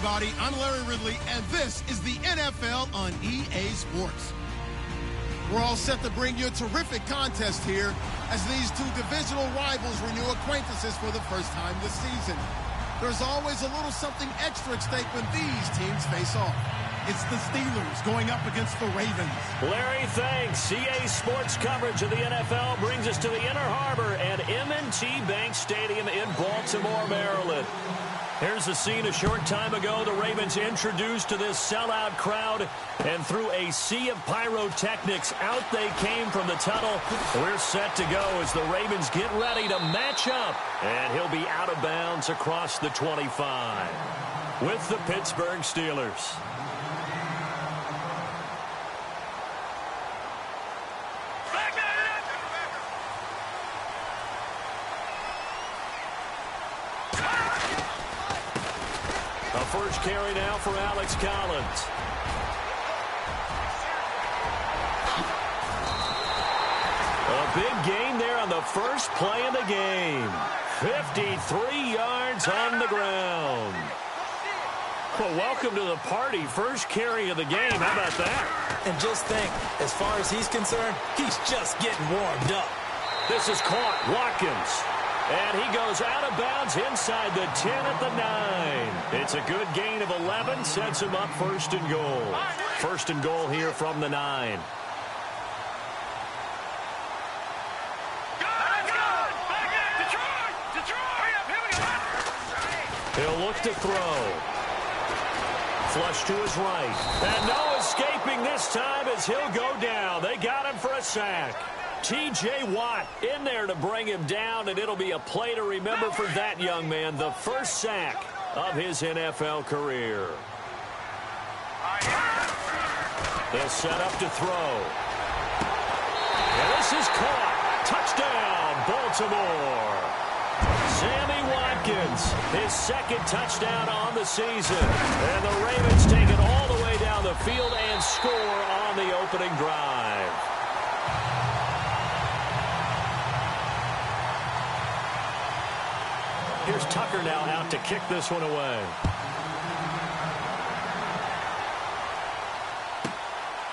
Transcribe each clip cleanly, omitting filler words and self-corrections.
everybody. I'm Larry Ridley, and this is the NFL on EA Sports. We're all set to bring you a terrific contest here as these two divisional rivals renew acquaintances for the first time this season. There's always a little something extra at stake when these teams face off. It's the Steelers going up against the Ravens. Larry, thanks. EA Sports coverage of the NFL brings us to the Inner Harbor at M&T Bank Stadium in Baltimore, Maryland. Here's the scene a short time ago. The Ravens introduced to this sellout crowd, and through a sea of pyrotechnics, out they came from the tunnel. We're set to go as the Ravens get ready to match up, and he'll be out of bounds across the 25 with the Pittsburgh Steelers. First carry now for Alex Collins. A big gain there on the first play of the game. 53 yards on the ground. Well, welcome to the party. First carry of the game. How about that? And just think, as far as he's concerned, he's just getting warmed up. This is caught. Watkins. And he goes out of bounds inside the 10 at the 9. It's a good gain of 11. Sets him up first and goal. First and goal here from the 9. He'll look to throw. Flush to his right. And no escaping this time as he'll go down. They got him for a sack. T.J. Watt in there to bring him down, and it'll be a play to remember for that young man. The first sack of his NFL career. They'll set up to throw. And this is caught. Touchdown, Baltimore. Sammy Watkins, his second touchdown on the season. And the Ravens take it all the way down the field and score on the opening drive. Here's Tucker now out to kick this one away.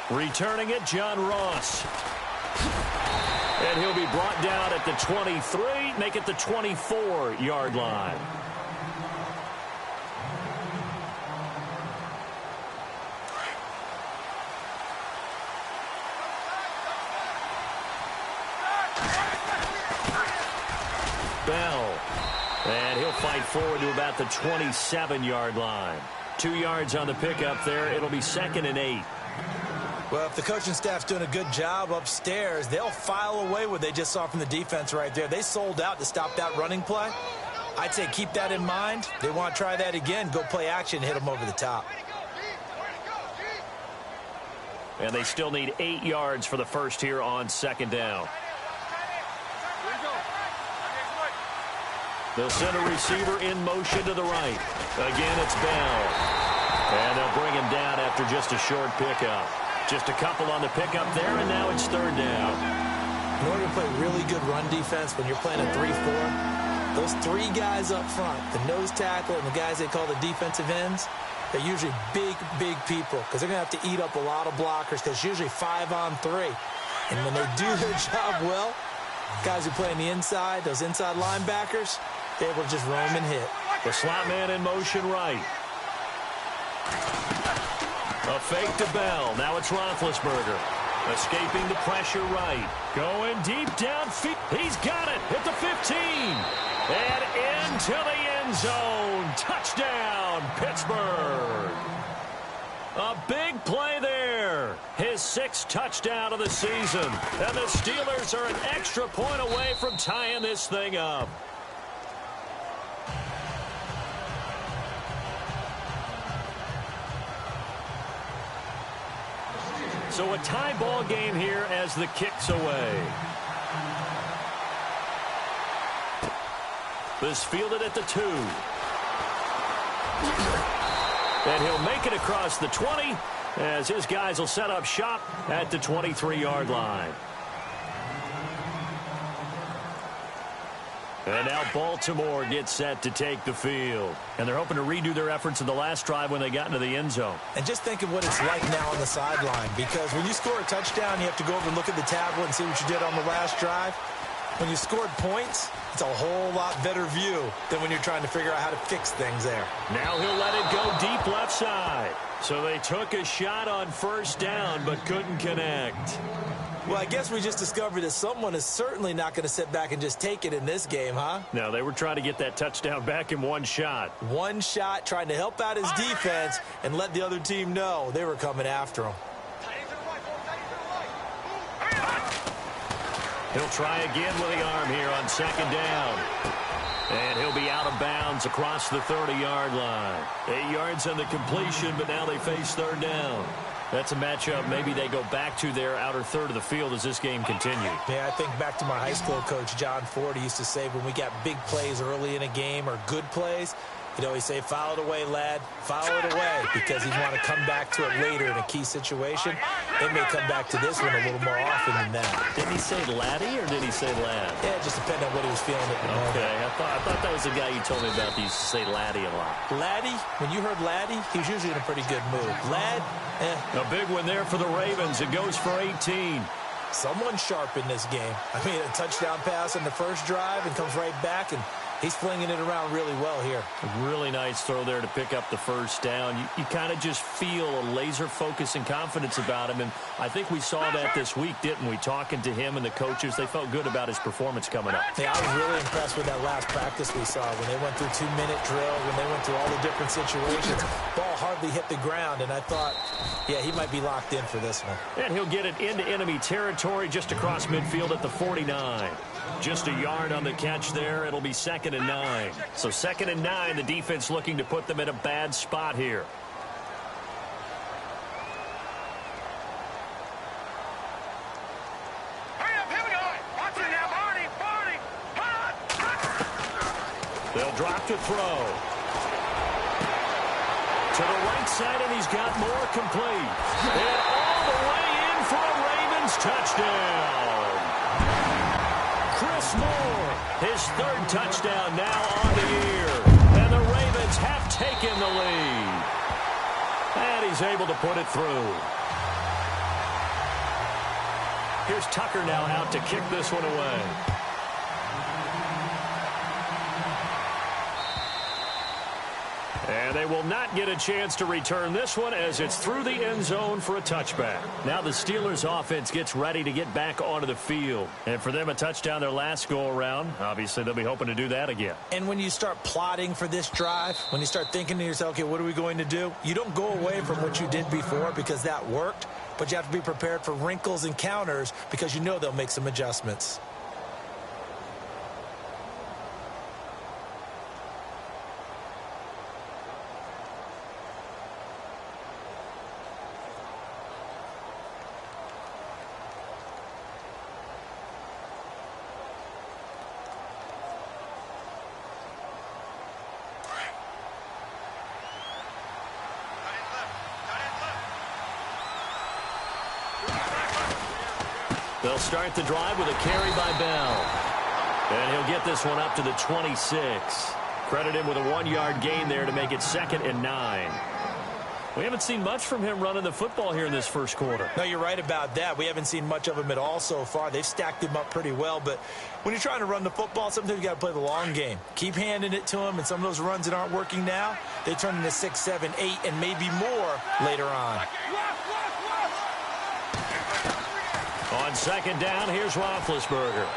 Returning it, John Ross. And he'll be brought down at the 23, make it the 24-yard line. Bell. And he'll fight forward to about the 27-yard line. 2 yards on the pickup there. It'll be 2nd and 8. Well, if the coaching staff's doing a good job upstairs, they'll file away what they just saw from the defense right there. They sold out to stop that running play. I'd say keep that in mind. They want to try that again. Go play action, hit them over the top. And they still need 8 yards for the first here on 2nd down. They'll send a receiver in motion to the right. Again, it's Bell. And they'll bring him down after just a short pickup. Just a couple on the pickup there, and now it's 3rd down. In order to play really good run defense when you're playing a 3-4, those 3 guys up front, the nose tackle and the guys they call the defensive ends, they're usually big, big people because they're going to have to eat up a lot of blockers because it's usually 5-on-3. And when they do their job well, guys who play on the inside, those inside linebackers, they're able to just roam and hit. The slot man in motion right. A fake to Bell. Now it's Roethlisberger. Escaping the pressure right. Going deep downfield. He's got it at the 15. And into the end zone. Touchdown, Pittsburgh. A big play there. His 6th touchdown of the season. And the Steelers are an extra point away from tying this thing up. So a tie ball game here as the kick's away. This fielded at the 2. And he'll make it across the 20 as his guys will set up shop at the 23-yard line. And now Baltimore gets set to take the field. And they're hoping to redo their efforts in the last drive when they got into the end zone. And just think of what it's like now on the sideline, because when you score a touchdown, you have to go over and look at the tablet and see what you did on the last drive. When you scored points, it's a whole lot better view than when you're trying to figure out how to fix things there. Now he'll let it go deep left side. So they took a shot on first down but couldn't connect. Well, I guess we just discovered that someone is certainly not going to sit back and just take it in this game, huh? No, they were trying to get that touchdown back in one shot. One shot, trying to help out his defense and let the other team know they were coming after him. He'll try again with the arm here on second down. And he'll be out of bounds across the 30-yard line. 8 yards on the completion, but now they face third down. That's a matchup maybe they go back to their outer third of the field as this game continues. Yeah, I think back to my high school coach, John Ford. He used to say when we got big plays early in a game or good plays, he'd always say, foul it away, lad. Foul it away, because he'd want to come back to it later in a key situation. They may come back to this one a little more often than that. Did he say laddie or did he say lad? Yeah, it just depended on what he was feeling at the moment. Okay, I thought that was the guy you told me about. He used to say laddie a lot. Laddie, when you heard laddie, he was usually in a pretty good mood. Lad, A big one there for the Ravens. It goes for 18. Someone sharp in this game. I mean, a touchdown pass on the first drive and comes right back, and he's flinging it around really well here. A really nice throw there to pick up the first down. You kind of just feel a laser focus and confidence about him, and I think we saw that this week, didn't we? Talking to him and the coaches, they felt good about his performance coming up. Yeah, I was really impressed with that last practice we saw when they went through 2-minute drill, when they went through all the different situations. Ball hardly hit the ground, and I thought, yeah, he might be locked in for this one. And he'll get it into enemy territory just across midfield at the 49. Just a yard on the catch there. It'll be 2nd and 9. So 2nd and 9, the defense looking to put them in a bad spot here. They'll drop to throw. To the right side, and he's got more complete. And all the way in for a Ravens touchdown. Chris Moore, his 3rd touchdown now on the year. And the Ravens have taken the lead. And he's able to put it through. Here's Tucker now out to kick this one away. And they will not get a chance to return this one as it's through the end zone for a touchback. Now the Steelers offense gets ready to get back onto the field. And for them, a touchdown their last go-around. Obviously, they'll be hoping to do that again. And when you start plotting for this drive, when you start thinking to yourself, okay, what are we going to do? You don't go away from what you did before because that worked, but you have to be prepared for wrinkles and counters because you know they'll make some adjustments. They'll start the drive with a carry by Bell. And he'll get this one up to the 26. Credit him with a 1-yard gain there to make it 2nd and 9. We haven't seen much from him running the football here in this first quarter. No, you're right about that. We haven't seen much of him at all so far. They've stacked him up pretty well, but when you're trying to run the football, sometimes you got to play the long game. Keep handing it to him, and some of those runs that aren't working now, they turn into 6, 7, 8, and maybe more later on. On 2nd down, here's Roethlisberger.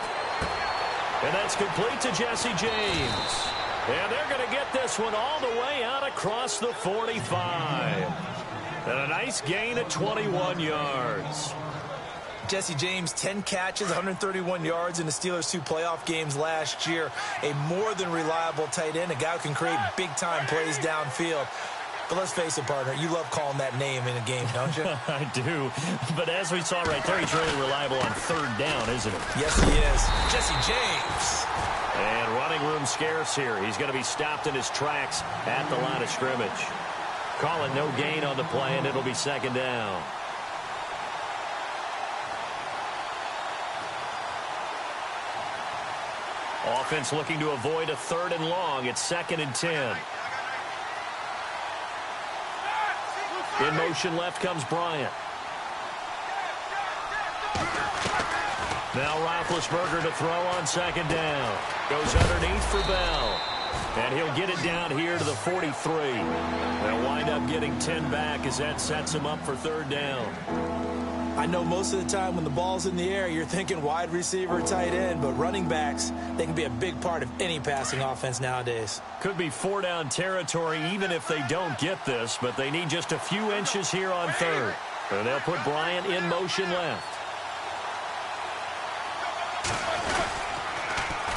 And that's complete to Jesse James. And they're going to get this one all the way out across the 45. And a nice gain at 21 yards. Jesse James, 10 catches, 131 yards in the Steelers' 2 playoff games last year. A more than reliable tight end, a guy who can create big-time plays downfield. But let's face it, partner, you love calling that name in a game, don't you? I do. But as we saw right there, he's really reliable on 3rd down, isn't he? Yes, he is. Jesse James. And running room scarce here. He's going to be stopped in his tracks at the line of scrimmage. Call it no gain on the play, and it'll be 2nd down. Offense looking to avoid a 3rd and long. It's 2nd and 10. In motion left comes Bryant. Now Roethlisberger to throw on 2nd down. Goes underneath for Bell. And he'll get it down here to the 43. They'll wind up getting 10 back as that sets him up for 3rd down. I know most of the time when the ball's in the air, you're thinking wide receiver, tight end, but running backs, they can be a big part of any passing offense nowadays. Could be 4-down territory even if they don't get this, but they need just a few inches here on 3rd. And they'll put Bryant in motion left.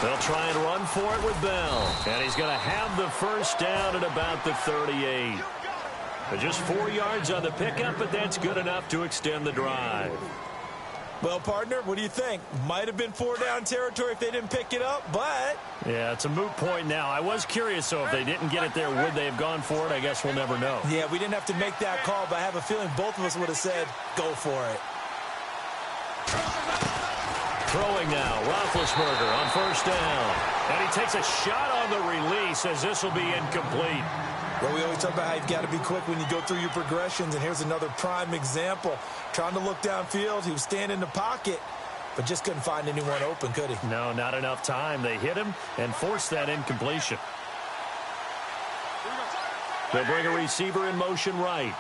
They'll try and run for it with Bell. And he's going to have the 1st down at about the 38. But just 4 yards on the pickup, but that's good enough to extend the drive. Well, partner, what do you think? Might have been 4-down territory if they didn't pick it up, but... Yeah, it's a moot point now. I was curious, so if they didn't get it there, would they have gone for it? I guess we'll never know. Yeah, we didn't have to make that call, but I have a feeling both of us would have said, go for it. Throwing now, Roethlisberger on 1st down. And he takes a shot on the release as this will be incomplete. Well, we always talk about how you've got to be quick when you go through your progressions, and here's another prime example. Trying to look downfield, he was standing in the pocket, but just couldn't find anyone open, could he? No, not enough time. They hit him and forced that incompletion. They'll bring a receiver in motion right.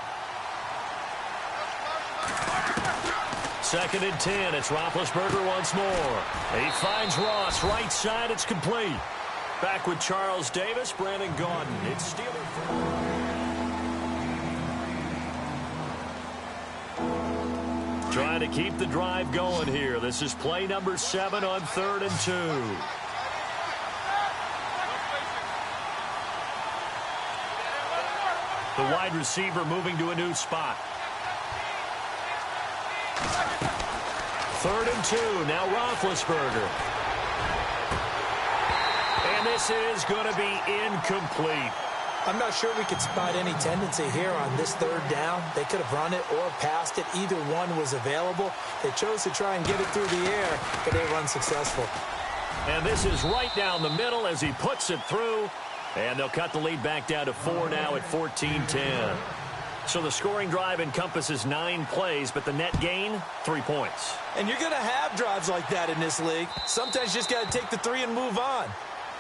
2nd and 10. It's Roethlisberger once more. He finds Ross right side. It's complete. Back with Charles Davis, Brandon Gaudin. It's Steelers. Trying to keep the drive going here. This is play number 7 on 3rd and 2. The wide receiver moving to a new spot. 3rd and 2. Now Roethlisberger. And this is going to be incomplete. I'm not sure we could spot any tendency here on this 3rd down. They could have run it or passed it. Either one was available. They chose to try and get it through the air, but they were unsuccessful. And this is right down the middle as he puts it through. And they'll cut the lead back down to 4 now at 14-10. So the scoring drive encompasses 9 plays, but the net gain, 3 points. And you're going to have drives like that in this league. Sometimes you just got to take the 3 and move on.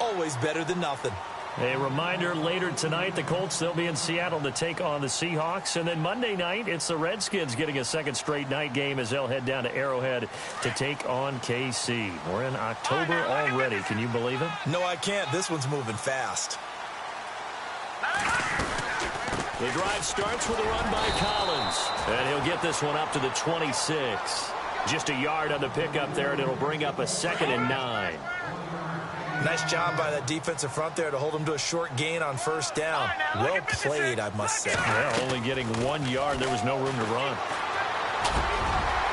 Always better than nothing. A reminder, later tonight, the Colts, they'll be in Seattle to take on the Seahawks. And then Monday night, it's the Redskins getting a 2nd straight night game as they'll head down to Arrowhead to take on KC. We're in October already. Can you believe it? No, I can't. This one's moving fast. The drive starts with a run by Collins. And he'll get this one up to the 26. Just a yard on the pickup there, and it'll bring up a 2nd and 9. Nice job by that defensive front there to hold him to a short gain on 1st down. Well played, I must say. Yeah, only getting 1 yard. There was no room to run.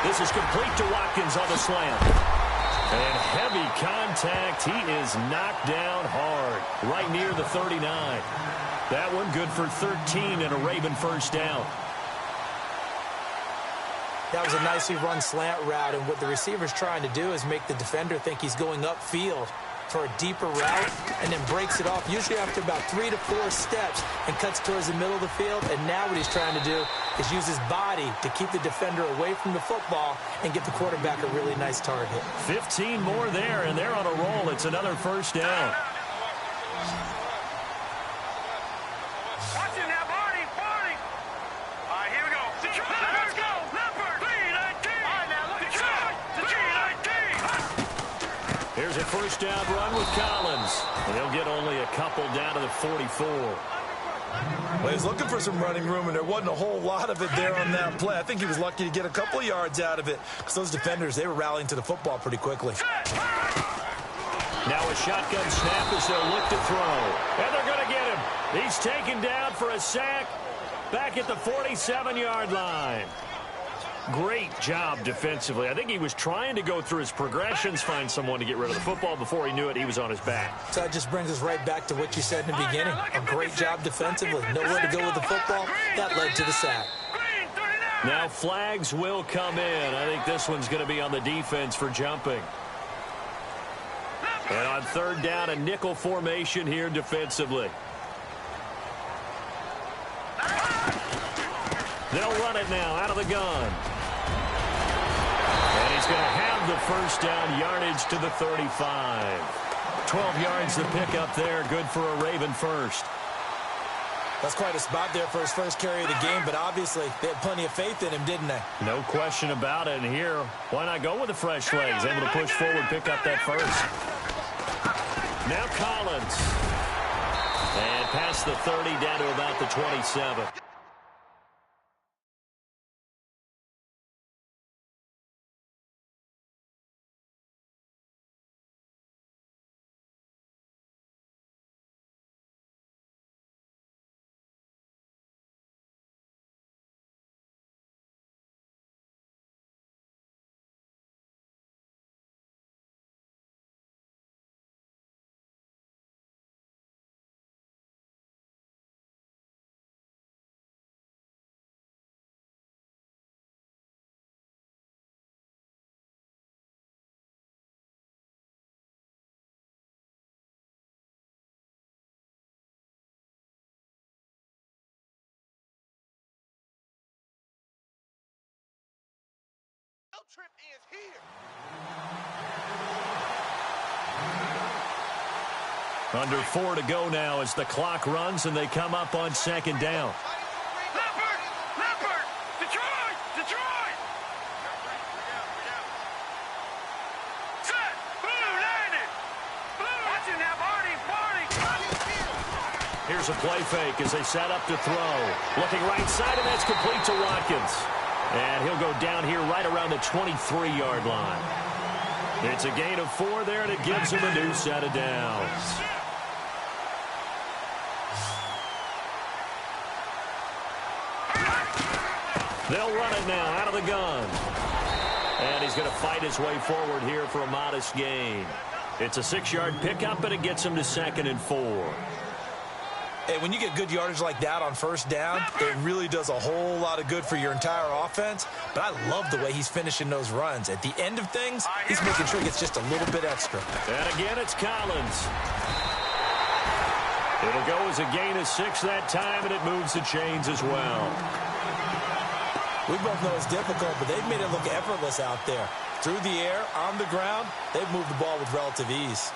This is complete to Watkins on the slant. And heavy contact. He is knocked down hard, right near the 39. That one good for 13 and a Raven 1st down. That was a nicely run slant route, and what the receiver's trying to do is make the defender think he's going upfield for a deeper route, and then breaks it off, usually after about 3 to 4 steps, and cuts towards the middle of the field. And now what he's trying to do is use his body to keep the defender away from the football and get the quarterback a really nice target. 15 more there, and they're on a roll. It's another 1st down. Here's a 1st down run with Collins. And he'll get only a couple down to the 44. Well, he was looking for some running room, and there wasn't a whole lot of it there on that play. I think he was lucky to get a couple of yards out of it, because those defenders, they were rallying to the football pretty quickly. Now a shotgun snap as they'll look to throw. And they're going to get him. He's taken down for a sack back at the 47-yard line. Great job defensively. I think he was trying to go through his progressions, find someone to get rid of the football. Before he knew it, he was on his back. So that just brings us right back to what you said in the beginning. A great job defensively. Nowhere to go with the football. That led to the sack. Now flags will come in. I think this one's going to be on the defense for jumping. And on third down, a nickel formation here defensively. They'll run it now out of the gun. And he's going to have the first down, yardage to the 35. 12 yards to pick up there. Good for a Raven first. That's quite a spot there for his first carry of the game, but obviously they had plenty of faith in him, didn't they? No question about it. And here, why not go with the fresh legs? Able to push forward, pick up that first. Now Collins. And past the 30, down to about the 27. Trip is here. Under 4 to go now as the clock runs and they come up on second down. Leopard! Detroit! Detroit! Set! Blue landed! Blue! Watching that party! Here's a play fake as they set up to throw. Looking right side, and that's complete to Watkins. And he'll go down here right around the 23-yard line. It's a gain of 4 there, and it gives him a new set of downs. They'll run it now out of the gun. And he's going to fight his way forward here for a modest gain. It's a 6-yard pickup, and it gets him to 2nd and 4. Hey, when you get good yardage like that on first down, it really does a whole lot of good for your entire offense. But I love the way he's finishing those runs. At the end of things, he's making sure he gets just a little bit extra. And again, it's Collins. It'll go as a gain of 6 that time, and it moves the chains as well. We both know it's difficult, but they've made it look effortless out there. Through the air, on the ground, they've moved the ball with relative ease.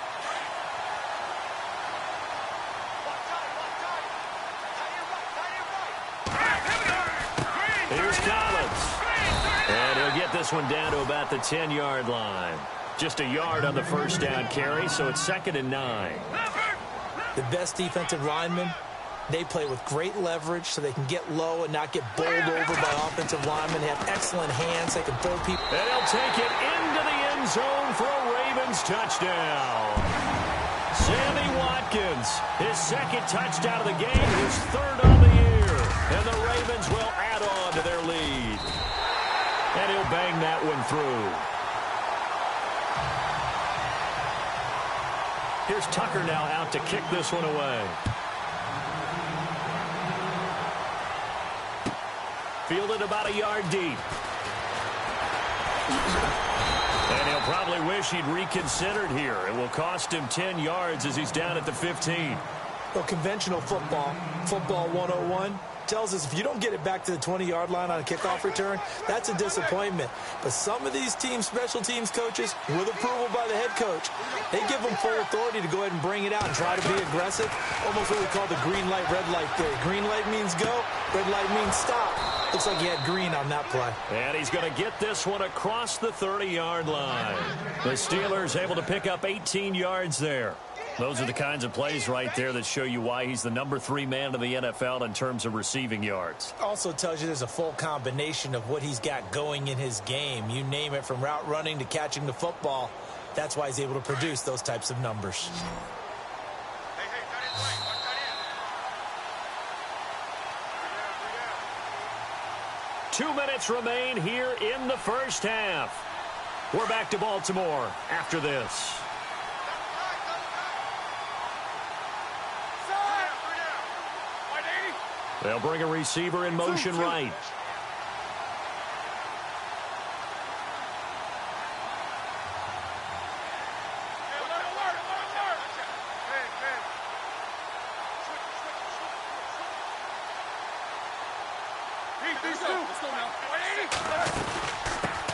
Here's Collins. And he'll get this one down to about the 10-yard line. Just a yard on the first down carry, so it's 2nd and 9. The best defensive linemen, they play with great leverage so they can get low and not get bowled over by offensive linemen. They have excellent hands. They can throw people. And he'll take it into the end zone for a Ravens touchdown. Sammy Watkins, his 2nd touchdown of the game, his 3rd on the year. And the Ravens will add on to their lead. And he'll bang that one through. Here's Tucker now out to kick this one away. Fielded about a yard deep. And he'll probably wish he'd reconsidered here. It will cost him 10 yards as he's down at the 15. Well, conventional football 101, tells us if you don't get it back to the 20-yard line on a kickoff return, that's a disappointment. But some of these teams, special teams coaches, with approval by the head coach, they give them full authority to go ahead and bring it out and try to be aggressive. Almost what we call the green light, red light theory. Green light means go, red light means stop. Looks like he had green on that play. And he's going to get this one across the 30-yard line. The Steelers able to pick up 18 yards there. Those are the kinds of plays right there that show you why he's the number 3 man in the NFL in terms of receiving yards. Also tells you there's a full combination of what he's got going in his game. You name it, from route running to catching the football. That's why he's able to produce those types of numbers. 2 minutes remain here in the first half. We're back to Baltimore after this. They'll bring a receiver in motion right.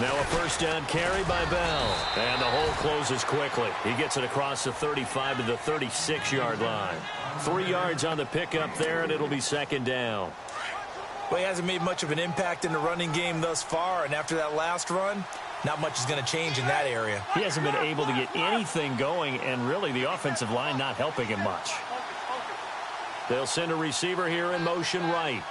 Now a first down carry by Bell. And the hole closes quickly. He gets it across the 35 to the 36-yard line. 3 yards on the pickup there, and it'll be second down. Well, he hasn't made much of an impact in the running game thus far, and after that last run, not much is going to change in that area. He hasn't been able to get anything going, and really the offensive line not helping him much. They'll send a receiver here in motion right.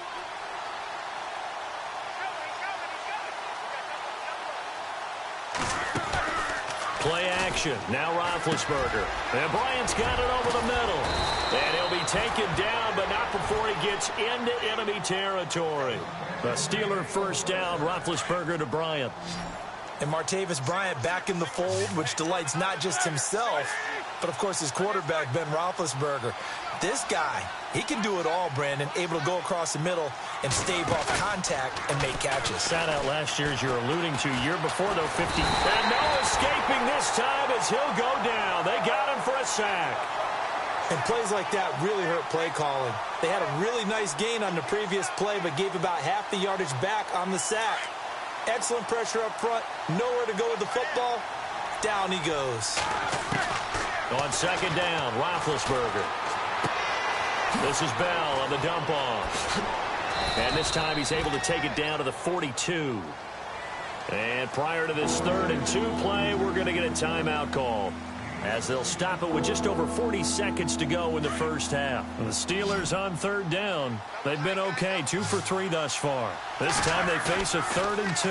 Play action. Now Roethlisberger. And Bryant's got it over the middle. And he'll be taken down, but not before he gets into enemy territory. A Steeler first down, Roethlisberger to Bryant. And Martavis Bryant back in the fold, which delights not just himself, but of course his quarterback, Ben Roethlisberger. This guy, he can do it all, Brandon, able to go across the middle and stave off contact and make catches. Sat out last year, as you're alluding to. Year before, though, 50. And no escaping this time as he'll go down. They got him for a sack. And plays like that really hurt play calling. They had a really nice gain on the previous play, but gave about half the yardage back on the sack. Excellent pressure up front. Nowhere to go with the football. Down he goes. On second down, Roethlisberger. This is Bell on the dump off. And this time he's able to take it down to the 42. And prior to this 3rd and 2 play, we're going to get a timeout call, as they'll stop it with just over 40 seconds to go in the first half. And the Steelers on 3rd down. They've been okay, 2 for 3 thus far. This time they face a 3rd and 2.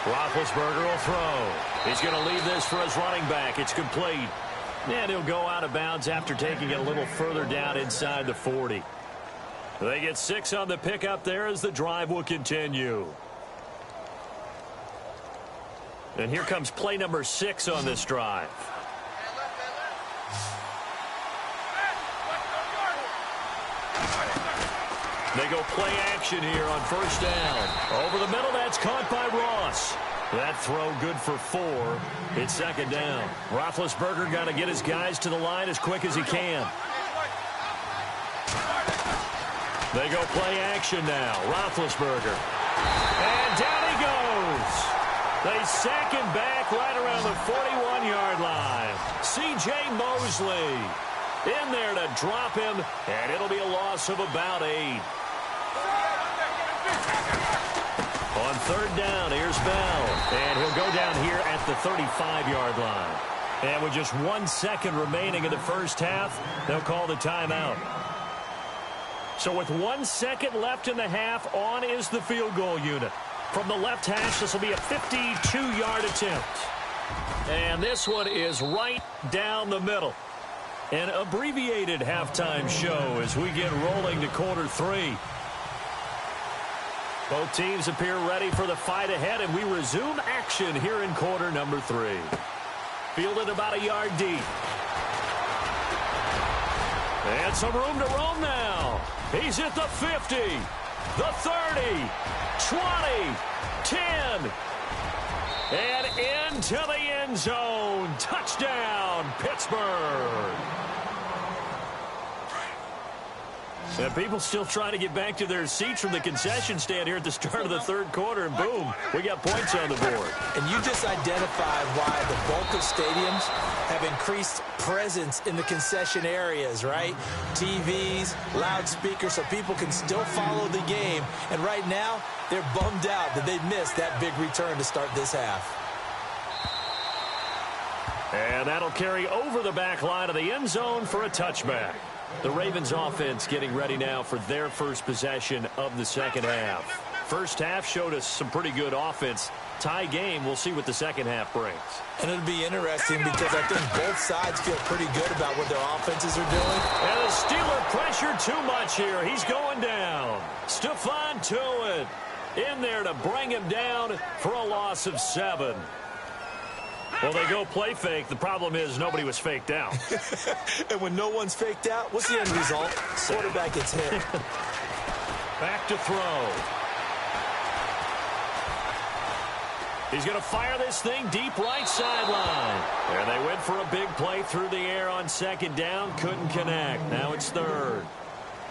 Roethlisberger will throw. He's going to leave this for his running back. It's complete. And he'll go out of bounds after taking it a little further down inside the 40. They get 6 on the pickup there as the drive will continue. And here comes play number 6 on this drive. They go play action here on first down. Over the middle, that's caught by Ross. That throw good for 4. It's second down. Roethlisberger got to get his guys to the line as quick as he can. They go play action now. Roethlisberger. And down he goes. They sack him back right around the 41-yard line. C.J. Mosley in there to drop him, and it'll be a loss of about 8. On third down, here's Bell. And he'll go down here at the 35-yard line. And with just 1 second remaining in the first half, they'll call the timeout. So with 1 second left in the half, on is the field goal unit. From the left hash, this will be a 52-yard attempt. And this one is right down the middle. An abbreviated halftime show as we get rolling to quarter 3. Both teams appear ready for the fight ahead, and we resume action here in quarter number 3. Fielded about a yard deep. And some room to roam now. He's at the 50, the 30, 20, 10, and into the end zone. Touchdown, Pittsburgh. And people still trying to get back to their seats from the concession stand here at the start of the third quarter, and boom, we got points on the board. And you just identified why the bulk of stadiums have increased presence in the concession areas, right? TVs, loudspeakers, so people can still follow the game. And right now, they're bummed out that they missed that big return to start this half. And that'll carry over the back line of the end zone for a touchback. The Ravens offense getting ready now for their first possession of the second half. First half showed us some pretty good offense. Tie game, we'll see what the second half brings. And it'll be interesting because I think both sides feel pretty good about what their offenses are doing. And the Steeler pressure too much here. He's going down. Stephon Tuitt in there to bring him down for a loss of 7. Well, they go play fake. The problem is nobody was faked out. And when no one's faked out, what's the end result? Quarterback gets hit. Back to throw. He's going to fire this thing deep right sideline. And they went for a big play through the air on second down. Couldn't connect. Now it's third.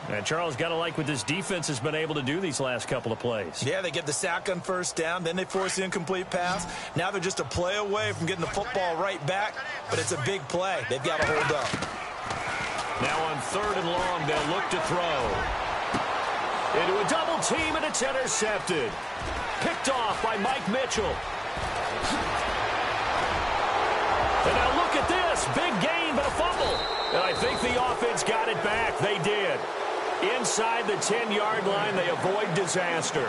And Charles, got to like what this defense has been able to do these last couple of plays. Yeah, they get the sack on first down, then they force the incomplete pass. Now they're just a play away from getting the football right back, but it's a big play. They've got to hold up. Now on 3rd and long, they'll look to throw. Into a double team, and it's intercepted. Picked off by Mike Mitchell. And now look at this. Big gain, but a fumble. And I think the offense got it back. They did. Inside the 10-yard line, they avoid disaster.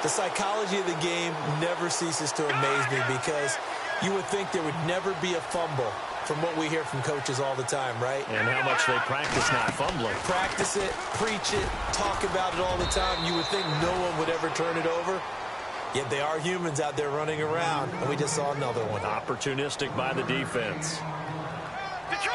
The psychology of the game never ceases to amaze me because you would think there would never be a fumble from what we hear from coaches all the time, right? And how much they practice not fumbling. Practice it, preach it, talk about it all the time. You would think no one would ever turn it over. Yet they are humans out there running around, and we just saw another one. Opportunistic by the defense.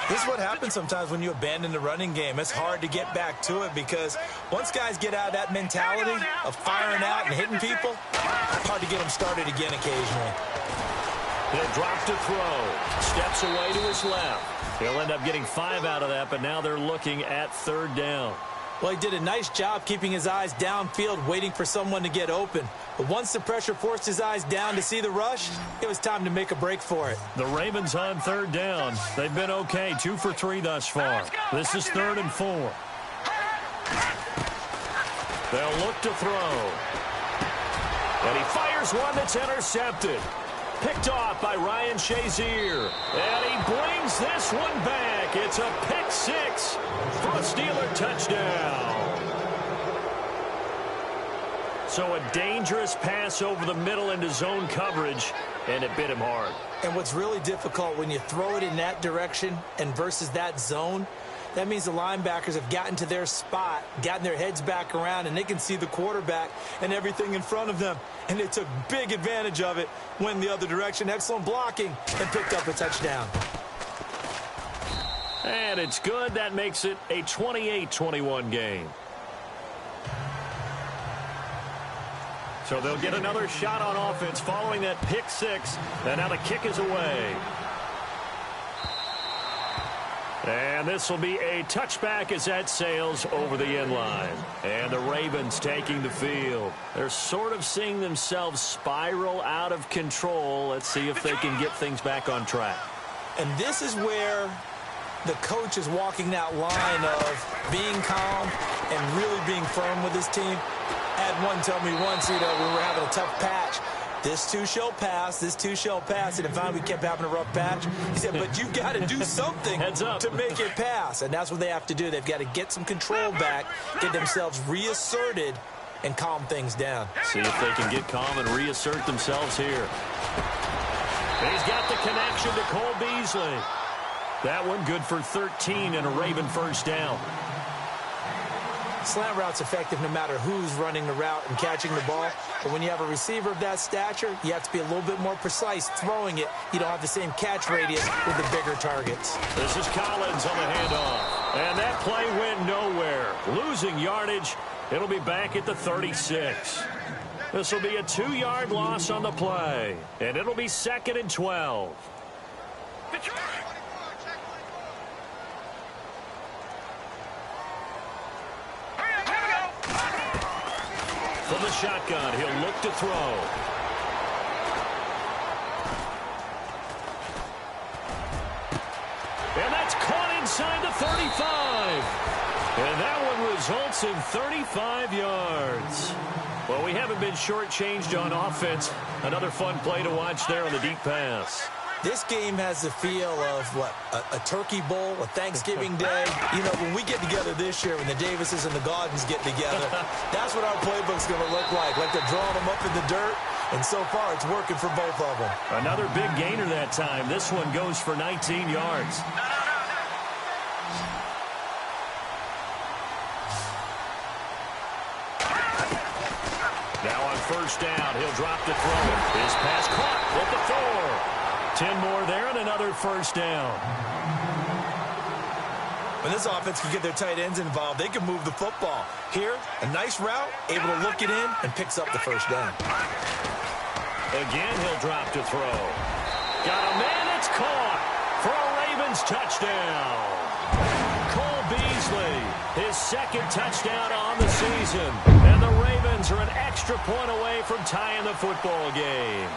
This is what happens sometimes when you abandon the running game. It's hard to get back to it because once guys get out of that mentality of firing out and hitting people, it's hard to get them started again occasionally. He'll drop to throw. Steps away to his left. He'll end up getting 5 out of that, but now they're looking at 3rd down. Well, he did a nice job keeping his eyes downfield, waiting for someone to get open. But once the pressure forced his eyes down to see the rush, it was time to make a break for it. The Ravens on 3rd down. They've been okay, 2 for 3 thus far. This is 3rd and 4. They'll look to throw. And he fires one that's intercepted. Picked off by Ryan Shazier. And he brings this one back. It's a pick 6 for a Steeler touchdown. So a dangerous pass over the middle into zone coverage, and it bit him hard. And what's really difficult when you throw it in that direction and versus that zone, that means the linebackers have gotten to their spot, gotten their heads back around, and they can see the quarterback and everything in front of them. And they took big advantage of it, went the other direction, excellent blocking, and picked up a touchdown. And it's good. That makes it a 28-21 game. So they'll get another shot on offense following that pick 6. And now the kick is away. And this will be a touchback as that sails over the end line. And the Ravens taking the field. They're sort of seeing themselves spiral out of control. Let's see if they can get things back on track. And this is where the coach is walking that line of being calm and really being firm with his team. I had one tell me once, when we were having a tough patch, this too shall pass, this too shall pass. And if finally we kept having a rough patch, he said, but you've got to do something to make it pass. And that's what they have to do. They've got to get some control back, get themselves reasserted, and calm things down. See if they can get calm and reassert themselves here. And he's got the connection to Cole Beasley. That one good for 13 and a Raven first down. Slant route's effective no matter who's running the route and catching the ball. But when you have a receiver of that stature, you have to be a little bit more precise throwing it. You don't have the same catch radius with the bigger targets. This is Collins on the handoff. And that play went nowhere. Losing yardage. It'll be back at the 36. This will be a 2-yard loss on the play. And it'll be 2nd and 12. From the shotgun, he'll look to throw. And that's caught inside the 35. And that one results in 35 yards. Well, we haven't been shortchanged on offense. Another fun play to watch there on the deep pass. This game has the feel of, what, a turkey bowl, a Thanksgiving day. You know, when we get together this year, when the Davises and the Gaudens get together, that's what our playbook's going to look like they're drawing them up in the dirt. And so far, it's working for both of them. Another big gainer that time. This one goes for 19 yards. Now on first down, he'll drop to throw it. His pass caught at the 4. 10 more there and another first down. When this offense can get their tight ends involved, they can move the football. Here, a nice route, able to look it in, and picks up the first down. Again, he'll drop to throw. Got a man, it's caught for a Ravens touchdown. Cole Beasley His second touchdown on the season. And the Ravens are an extra point away from tying the football game.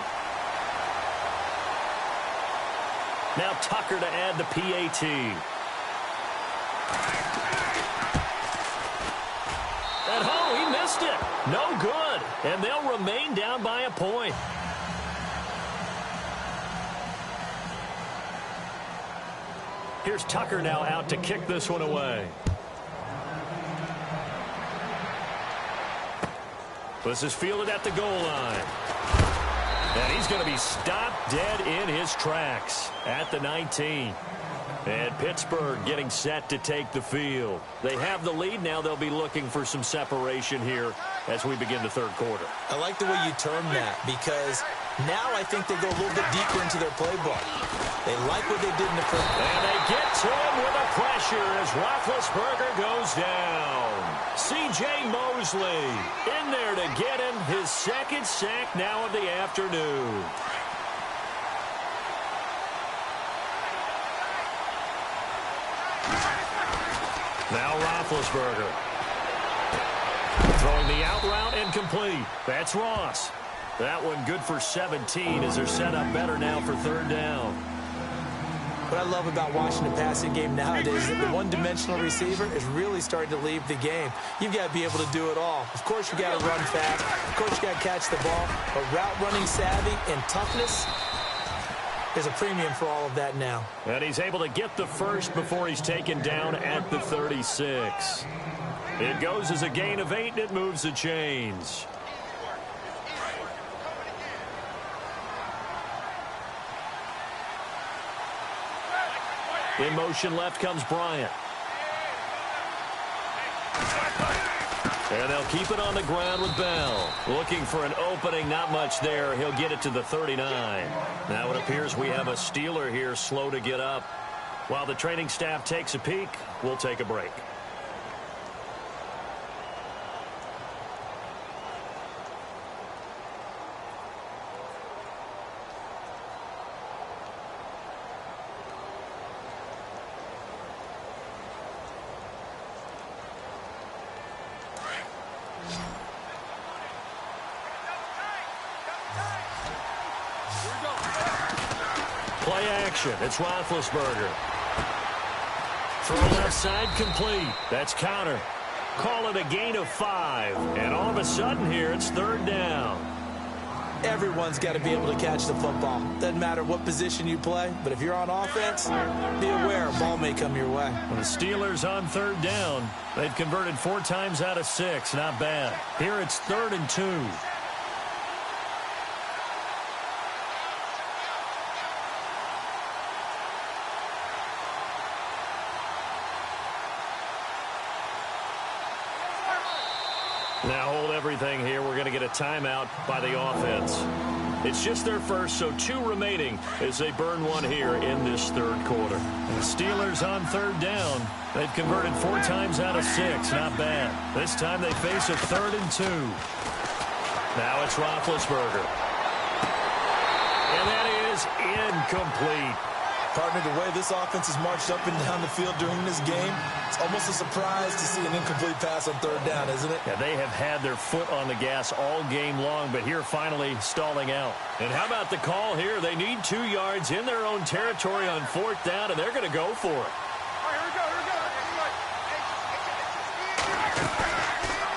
Now Tucker to add the PAT. And oh, he missed it. No good. And they'll remain down by a point. Here's Tucker now out to kick this one away. This is fielded at the goal line. And he's going to be stopped dead in his tracks at the 19. And Pittsburgh getting set to take the field. They have the lead now. They'll be looking for some separation here as we begin the third quarter. I like the way you term that because now I think they go a little bit deeper into their playbook. They like what they did in the first. And they get to him with a pressure as Roethlisberger goes down. C.J. Mosley in there to get him his second sack now of the afternoon. Now Roethlisberger. Throwing the out route and complete. That's Ross. That one good for 17 as they're set up better now for third down. What I love about watching the passing game nowadays is that the one-dimensional receiver is really starting to leave the game. You've got to be able to do it all. Of course, you got to run fast. Of course, you got to catch the ball. But route running savvy and toughness, there's a premium for all of that now. And he's able to get the first before he's taken down at the 36. It goes as a gain of 8, and it moves the chains. In motion left comes Bryant. And they'll keep it on the ground with Bell. Looking for an opening, not much there. He'll get it to the 39. Now it appears we have a Steeler here slow to get up. While the training staff takes a peek, we'll take a break. Play action. It's Roethlisberger. Throw left side complete. That's counter. Call it a gain of 5. And all of a sudden here, it's third down. Everyone's got to be able to catch the football. Doesn't matter what position you play, but if you're on offense, be aware a ball may come your way. Well, the Steelers on third down. They've converted 4 times out of 6. Not bad. Here it's 3rd and 2. Now hold everything here. We're going to get a timeout by the offense. It's just their first, so 2 remaining as they burn 1 here in this third quarter. And the Steelers on third down. They've converted 4 times out of 6. Not bad. This time they face a 3rd and 2. Now it's Roethlisberger. And that is incomplete. Partner, the way this offense has marched up and down the field during this game, it's almost a surprise to see an incomplete pass on third down, isn't it? Yeah, they have had their foot on the gas all game long, but here finally stalling out. And how about the call here? They need 2 yards in their own territory on 4th down, and they're going to go for it.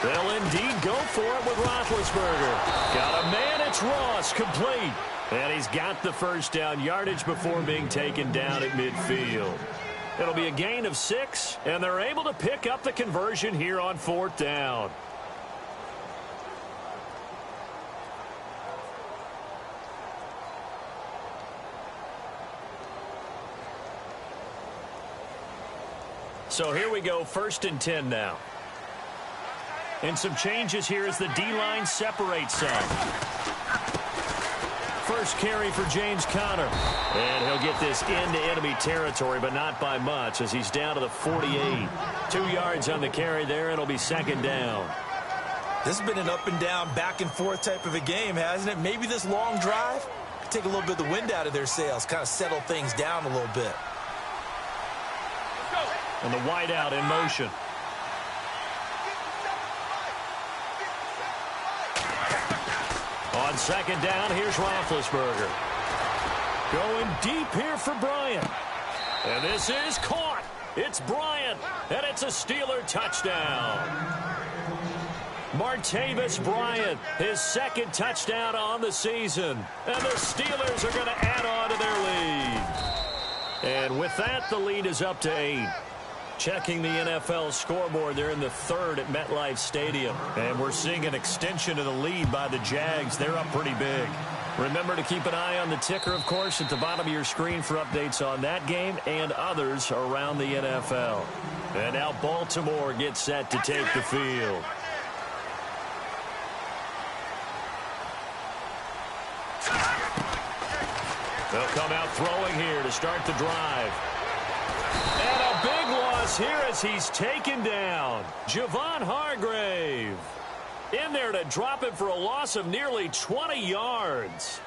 They'll indeed go for it with Roethlisberger. Got a man, it's Ross, complete. And he's got the first down yardage before being taken down at midfield. It'll be a gain of 6, and they're able to pick up the conversion here on 4th down. So here we go, 1st and 10 now. And some changes here as the D-line separates some. First carry for James Conner. And he'll get this into enemy territory, but not by much as he's down to the 48. 2 yards on the carry there. It'll be 2nd down. This has been an up and down, back and forth type of a game, hasn't it? Maybe this long drive could take a little bit of the wind out of their sails, kind of settle things down a little bit. And the wide out in motion. On second down, here's Roethlisberger. Going deep here for Bryant. And this is caught. It's Bryant, and it's a Steeler touchdown. Martavis Bryant, his second touchdown on the season. And the Steelers are going to add on to their lead. And with that, the lead is up to 8. Checking the NFL scoreboard, they're in the third at MetLife Stadium. And we're seeing an extension of the lead by the Jags. They're up pretty big. Remember to keep an eye on the ticker, of course, at the bottom of your screen for updates on that game and others around the NFL. And now Baltimore gets set to take the field. They'll come out throwing here to start the drive. And a big loss here as he's taken down. Javon Hargrave in there to drop it for a loss of nearly 20 yards.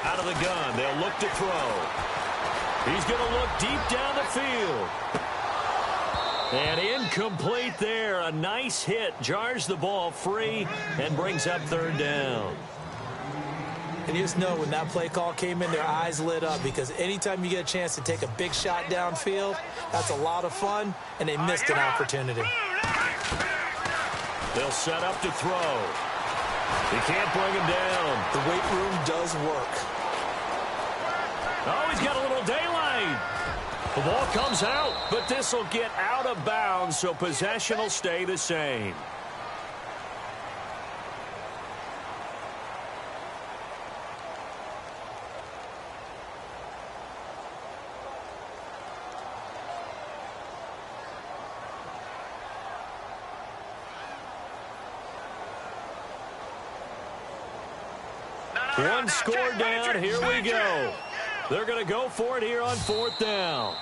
Out of the gun, they'll look to throw. He's going to look deep down the field. And incomplete there. A nice hit. Jars the ball free and brings up third down. And you just know when that play call came in, their eyes lit up because anytime you get a chance to take a big shot downfield, that's a lot of fun, and they missed an opportunity. They'll set up to throw. He can't bring him down. The weight room does work. Oh, he's got a little daylight. The ball comes out, but this will get out of bounds, so possession will stay the same. One score down. Here we go. They're going to go for it here on fourth down.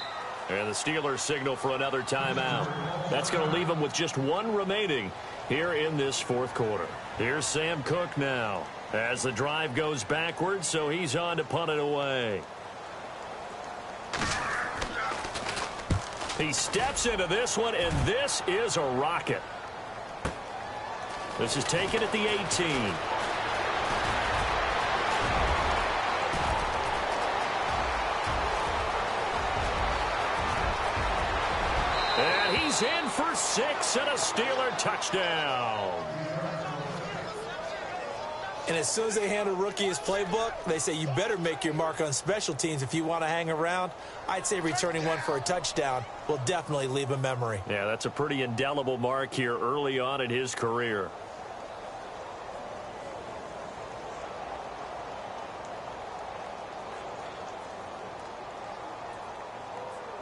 And the Steelers signal for another timeout. That's going to leave them with just one remaining here in this fourth quarter. Here's Sam Cook now as the drive goes backwards, so he's on to punt it away. He steps into this one, and this is a rocket. This is taken at the 18. And he's in for 6 and a Steeler touchdown. And as soon as they hand a rookie his playbook, they say you better make your mark on special teams if you want to hang around. I'd say returning one for a touchdown will definitely leave a memory. Yeah, that's a pretty indelible mark here early on in his career.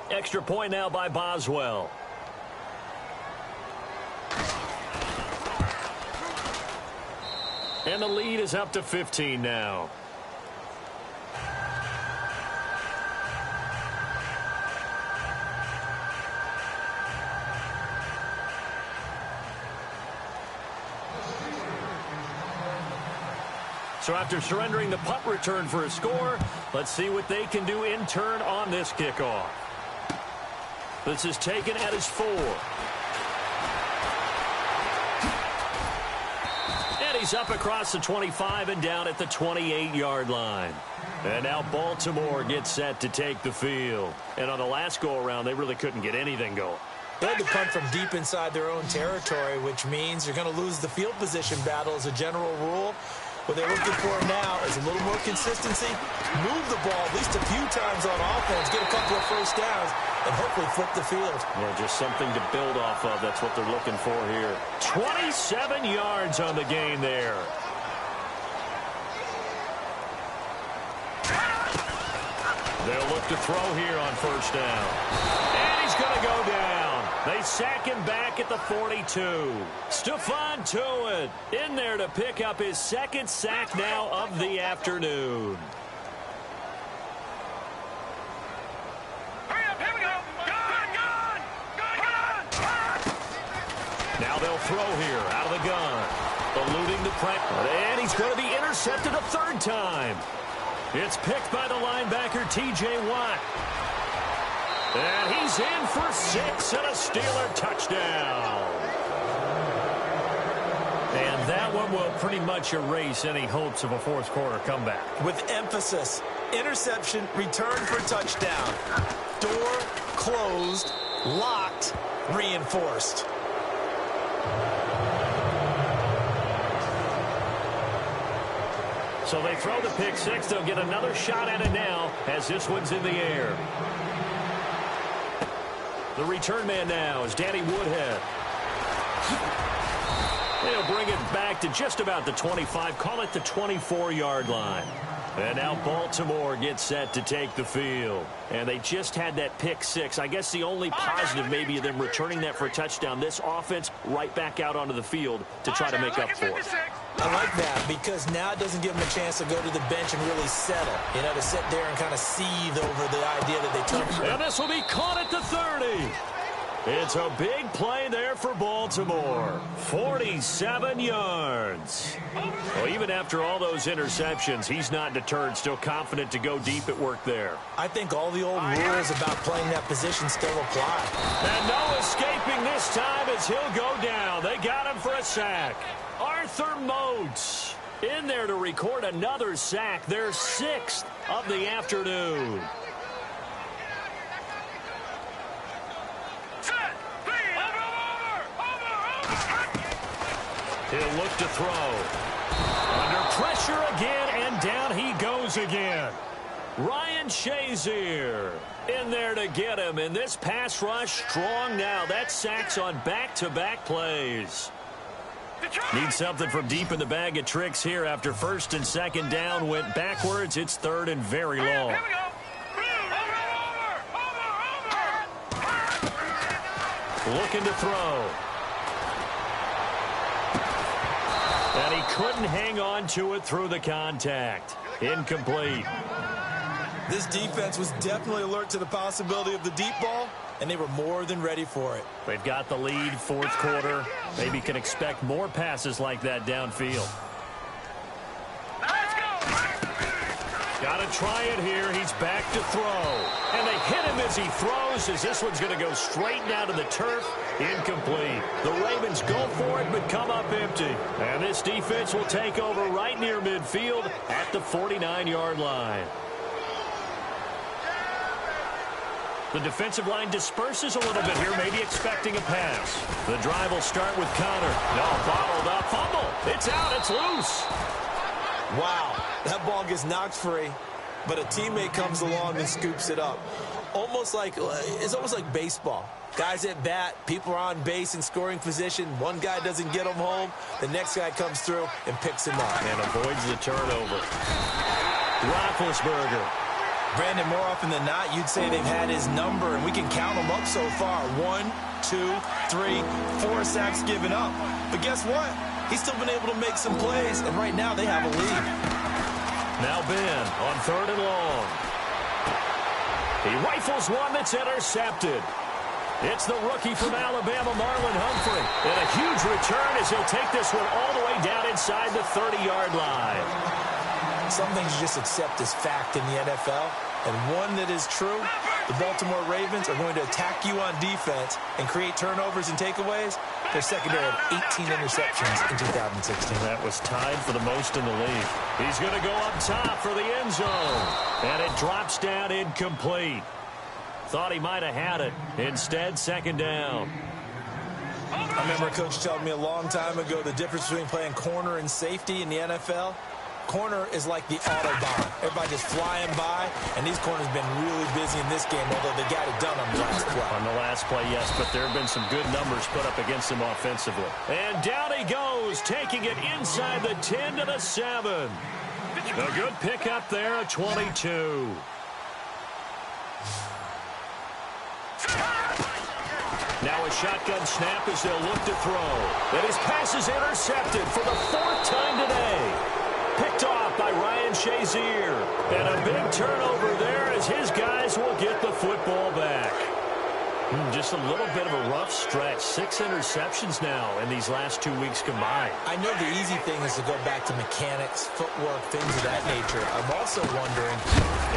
Extra point now by Boswell. And the lead is up to 15 now. So after surrendering the punt return for a score, let's see what they can do in turn on this kickoff. This is taken at his 4. And he's up across the 25 and down at the 28-yard line. And now Baltimore gets set to take the field. And on the last go-around, they really couldn't get anything going. They had to punt from deep inside their own territory, which means you're going to lose the field position battle as a general rule. What they're looking for now is a little more consistency, move the ball at least a few times on offense, get a couple of first downs, and hopefully flip the field. Yeah, just something to build off of. That's what they're looking for here. 27 yards on the gain there. They'll look to throw here on first down. And he's going to go down. They sack him back at the 42. Stephon Tuitt in there to pick up his second sack now of the afternoon. Hurry up, here we go. Gun. Now they'll throw here out of the gun. Eluding the pressure. And he's going to be intercepted a third time. It's picked by the linebacker, T.J. Watt. And he's in for 6 and a Steeler touchdown. And that one will pretty much erase any hopes of a fourth quarter comeback. With emphasis, interception, return for touchdown. Door closed, locked, reinforced. So they throw the pick six. They'll get another shot at it now as this one's in the air. The return man now is Danny Woodhead. They'll bring it back to just about the 25, call it the 24-yard line. And now Baltimore gets set to take the field. And they just had that pick six. I guess the only positive maybe of them returning that for a touchdown. This offense right back out onto the field to try to make up for it. I like that because now it doesn't give them a chance to go to the bench and really settle. You know, to sit there and kind of seethe over the idea that they turned. And this will be caught at the 30. It's a big play there for Baltimore. 47 yards. Well, even after all those interceptions, he's not deterred, still confident to go deep at work there. I think all the old rules about playing that position still apply. And no escaping this time as he'll go down. They got him for a sack. Arthur Moats in there to record another sack, their 6th of the afternoon. He'll look to throw. Under pressure again, and down he goes again. Ryan Shazier in there to get him, and this pass rush strong now. That sacks on back-to-back plays. Need something from deep in the bag of tricks here after first and second down went backwards. It's third and very long. Looking to throw. And he couldn't hang on to it through the contact. Incomplete. This defense was definitely alert to the possibility of the deep ball, and they were more than ready for it. They've got the lead, fourth quarter. Maybe can expect more passes like that downfield. Got to try it here. He's back to throw. And they hit him as he throws, as this one's going to go straight down to the turf. Incomplete. The Ravens go for it, but come up empty. And this defense will take over right near midfield at the 49-yard line. The defensive line disperses a little bit here, maybe expecting a pass. The drive will start with Connor. No, bottled up. Fumble. It's out. It's loose. Wow, that ball gets knocked free, but a teammate comes along and scoops it up. It's almost like baseball. Guys at bat, people are on base in scoring position. One guy doesn't get him home. The next guy comes through and picks him up. And avoids the turnover. Roethlisberger. Brandon, more often than not, you'd say they've had his number, and we can count them up so far. 1, 2, 3, 4 sacks given up. But guess what? He's still been able to make some plays, and right now they have a lead. Now Ben on third and long. He rifles one that's intercepted. It's the rookie from Alabama, Marlon Humphrey. And a huge return as he'll take this one all the way down inside the 30-yard line. Some things you just accept as fact in the NFL, and one that is true, the Baltimore Ravens are going to attack you on defense and create turnovers and takeaways. Their secondary had 18 interceptions in 2016. That was tied for the most in the league. He's going to go up top for the end zone. And it drops down incomplete. Thought he might have had it. Instead, second down. I remember a coach telling me a long time ago the difference between playing corner and safety in the NFL. Corner is like the Autobahn. Everybody just flying by, and these corners have been really busy in this game, although they got it done on the last play. On the last play, yes, but there have been some good numbers put up against them offensively. And down he goes, taking it inside the 10 to the 7. A good pickup there, a 22. Now a shotgun snap as they'll look to throw. And his pass is intercepted for the 4th time today. Picked off by Ryan Shazier. And a big turnover there as his guys will get the football back. Just a little bit of a rough stretch. 6 interceptions now in these last 2 weeks combined. I know the easy thing is to go back to mechanics, footwork, things of that nature. I'm also wondering.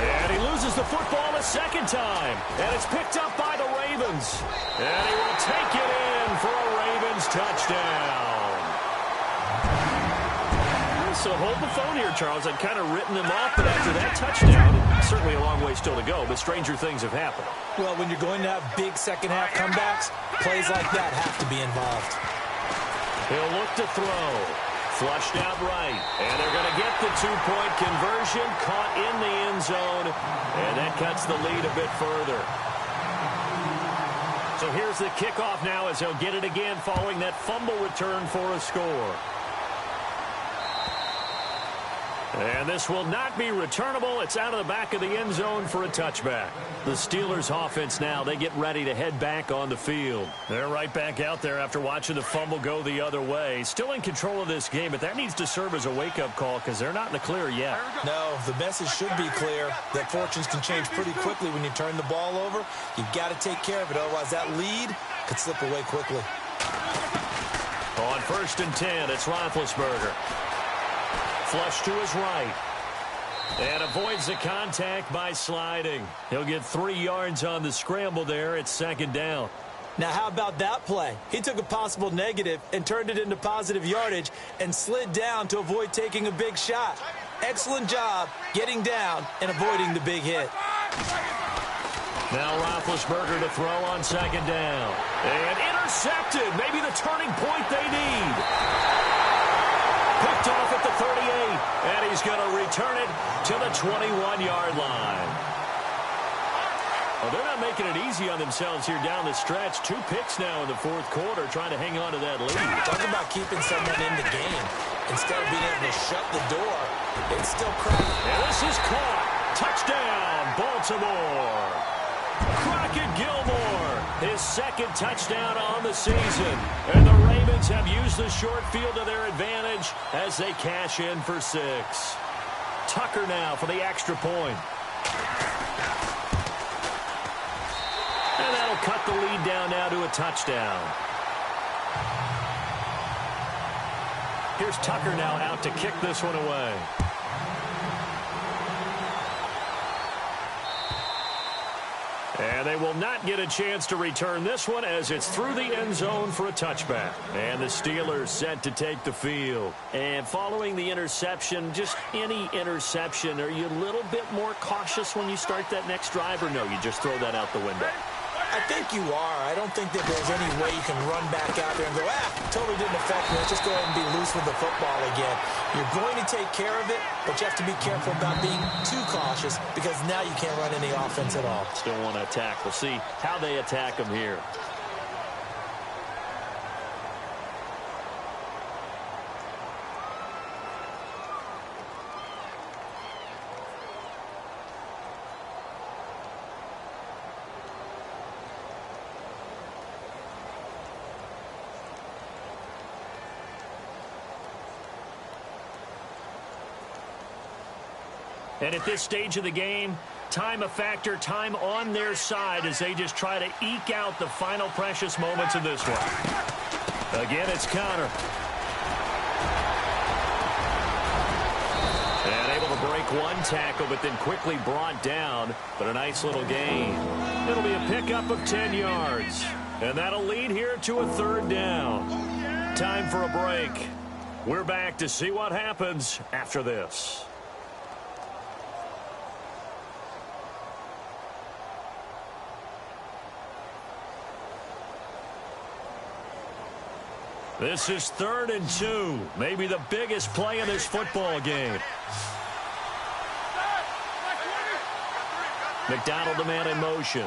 And he loses the football a second time. And it's picked up by the Ravens. And he will take it in for a Ravens touchdown. So hold the phone here, Charles. I'd kind of written them off, but after that touchdown, certainly a long way still to go, but stranger things have happened. Well, when you're going to have big second-half comebacks, plays like that have to be involved. He'll look to throw. Flushed out right. And they're going to get the two-point conversion. Caught in the end zone. And that cuts the lead a bit further. So here's the kickoff now as he'll get it again following that fumble return for a score. And this will not be returnable. It's out of the back of the end zone for a touchback. The Steelers offense now, they get ready to head back on the field. They're right back out there after watching the fumble go the other way. Still in control of this game, but that needs to serve as a wake-up call because they're not in the clear yet. No, the message should be clear that fortunes can change pretty quickly when you turn the ball over. You've got to take care of it, otherwise that lead could slip away quickly. On 1st and 10, it's Roethlisberger. Flush to his right. And avoids the contact by sliding. He'll get 3 yards on the scramble there. It's 2nd down. Now, how about that play? He took a possible negative and turned it into positive yardage and slid down to avoid taking a big shot. Excellent job getting down and avoiding the big hit. Now Roethlisberger to throw on 2nd down. And intercepted. Maybe the turning point they need. Picked off at the 38, and he's going to return it to the 21-yard line. Well, they're not making it easy on themselves here down the stretch. 2 picks now in the 4th quarter, trying to hang on to that lead. Talk about keeping someone in the game. Instead of being able to shut the door, it's still cracking. And this is caught. Touchdown, Baltimore. Crockett Gilmore, his 2nd touchdown on the season. And the Ravens have used the short field to their advantage as they cash in for 6. Tucker now for the extra point. And that'll cut the lead down now to a touchdown. Here's Tucker now out to kick this one away. And they will not get a chance to return this one as it's through the end zone for a touchback. And the Steelers set to take the field. And following the interception, just any interception, are you a little bit more cautious when you start that next drive, or no, you just throw that out the window? I think you are. I don't think that there's any way you can run back out there and go, totally didn't affect me. Let's just go ahead and be loose with the football again. You're going to take care of it, but you have to be careful about being too cautious because now you can't run any offense at all. Still want to attack. We'll see how they attack them here. And at this stage of the game, time a factor, time on their side as they just try to eke out the final precious moments of this one. Again, it's Connor. And able to break one tackle, but then quickly brought down. But a nice little gain. It'll be a pickup of 10 yards. And that'll lead here to a 3rd down. Time for a break. We're back to see what happens after this. This is 3rd and 2. Maybe the biggest play in this football game. McDonald the man in motion.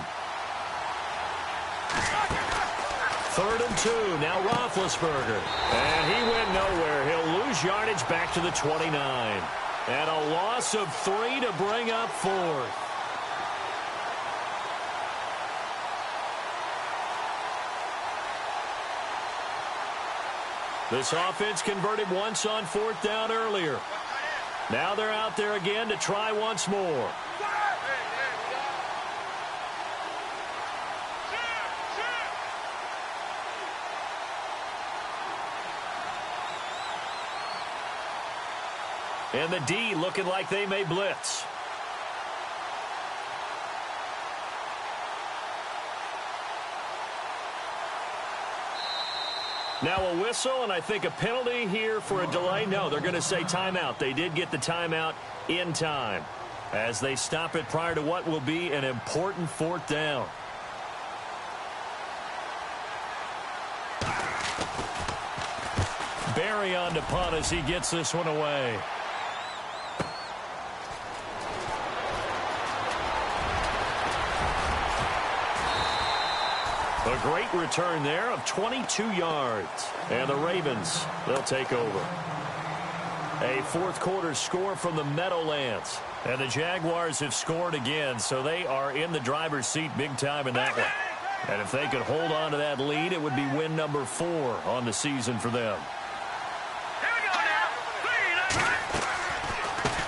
3rd and 2. Now Roethlisberger. And he went nowhere. He'll lose yardage back to the 29. And a loss of 3 to bring up 4th. This offense converted once on 4th down earlier. Now they're out there again to try once more. And the D looking like they may blitz. Now a whistle, and I think a penalty here for a delay. No, they're going to say timeout. They did get the timeout in time as they stop it prior to what will be an important fourth down. Barry on to punt as he gets this one away. A great return there of 22 yards. And the Ravens, they'll take over. A fourth quarter score from the Meadowlands. And the Jaguars have scored again, so they are in the driver's seat big time in that one. And if they could hold on to that lead, it would be win number 4 on the season for them.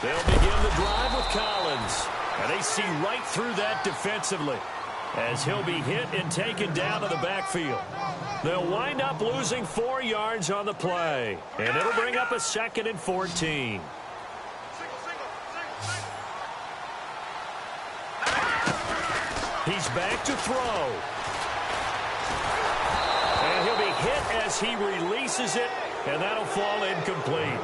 They'll begin the drive with Collins. And they see right through that defensively as he'll be hit and taken down to the backfield. They'll wind up losing 4 yards on the play. And it'll bring up a 2nd and 14. He's back to throw. And he'll be hit as he releases it, and that'll fall incomplete.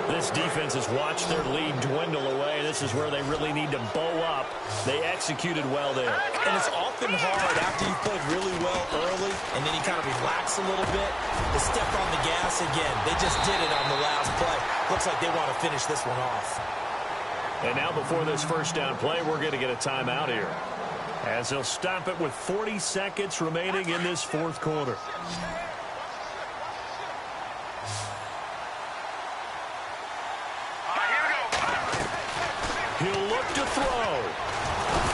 This defense has watched their lead dwindle away. This is where they really need to bow up. They executed well there. And it's often hard after you've played really well early and then you kind of relax a little bit to step on the gas again. They just did it on the last play. Looks like they want to finish this one off. And now before this first down play, we're going to get a timeout here, as they'll stop it with 40 seconds remaining in this fourth quarter. He'll look to throw.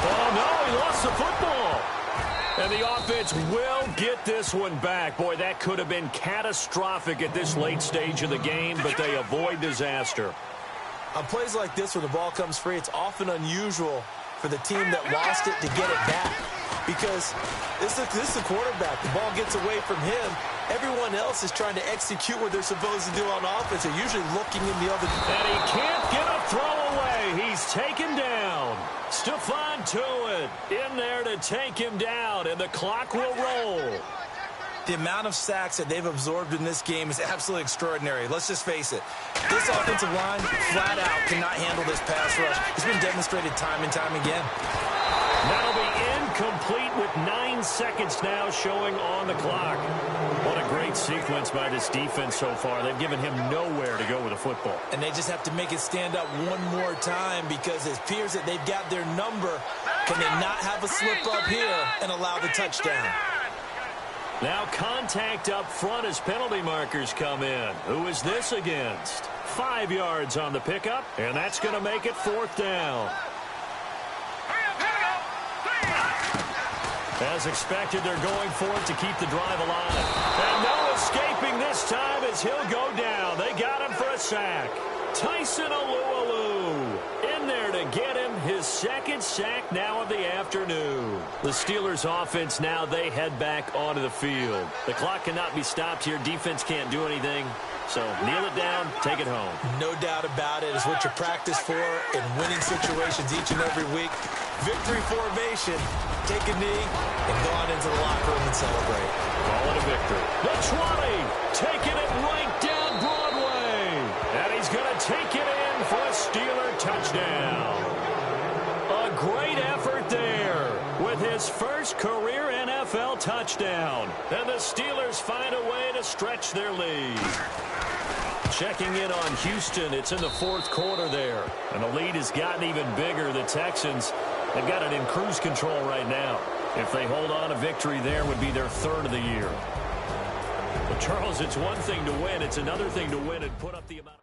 Oh, no, he lost the football. And the offense will get this one back. Boy, that could have been catastrophic at this late stage of the game, but they avoid disaster. On plays like this where the ball comes free, it's often unusual for the team that lost it to get it back. Because this is the quarterback. The ball gets away from him. Everyone else is trying to execute what they're supposed to do on offense. They're usually looking in the other. And he can't get a throw away. He's taken down. Stephon Tuitt in there to take him down, and the clock will roll. The amount of sacks that they've absorbed in this game is absolutely extraordinary. Let's just face it. This offensive line, flat out, cannot handle this pass rush. It's been demonstrated time and time again. That'll be incomplete with 9 seconds now showing on the clock. What a great sequence by this defense so far. They've given him nowhere to go with the football. And they just have to make it stand up one more time, because it appears that they've got their number. Can they not have a slip up here and allow the touchdown? Now contact up front as penalty markers come in. Who is this against? 5 yards on the pickup, and that's going to make it fourth down. As expected, they're going for it to keep the drive alive. And no escaping this time as he'll go down. They got him for a sack. Tyson Alualu in there to get him his 2nd sack now of the afternoon. The Steelers offense now, they head back onto the field. The clock cannot be stopped here. Defense can't do anything. So kneel it down, take it home. No doubt about it. It's what you practice for in winning situations each and every week. Victory formation. Take a knee and go on into the locker room and celebrate. Call it a victory. The 20, taking it right down Broadway. And he's going to take it in for a Steeler touchdown. A great effort there with his first career NFL touchdown. And the Steelers find a way to stretch their lead. Checking in on Houston. It's in the fourth quarter there. And the lead has gotten even bigger. The Texans, they've got it in cruise control right now. If they hold on, a victory there would be their 3rd of the year. But Charles, it's one thing to win. It's another thing to win and put up the amount.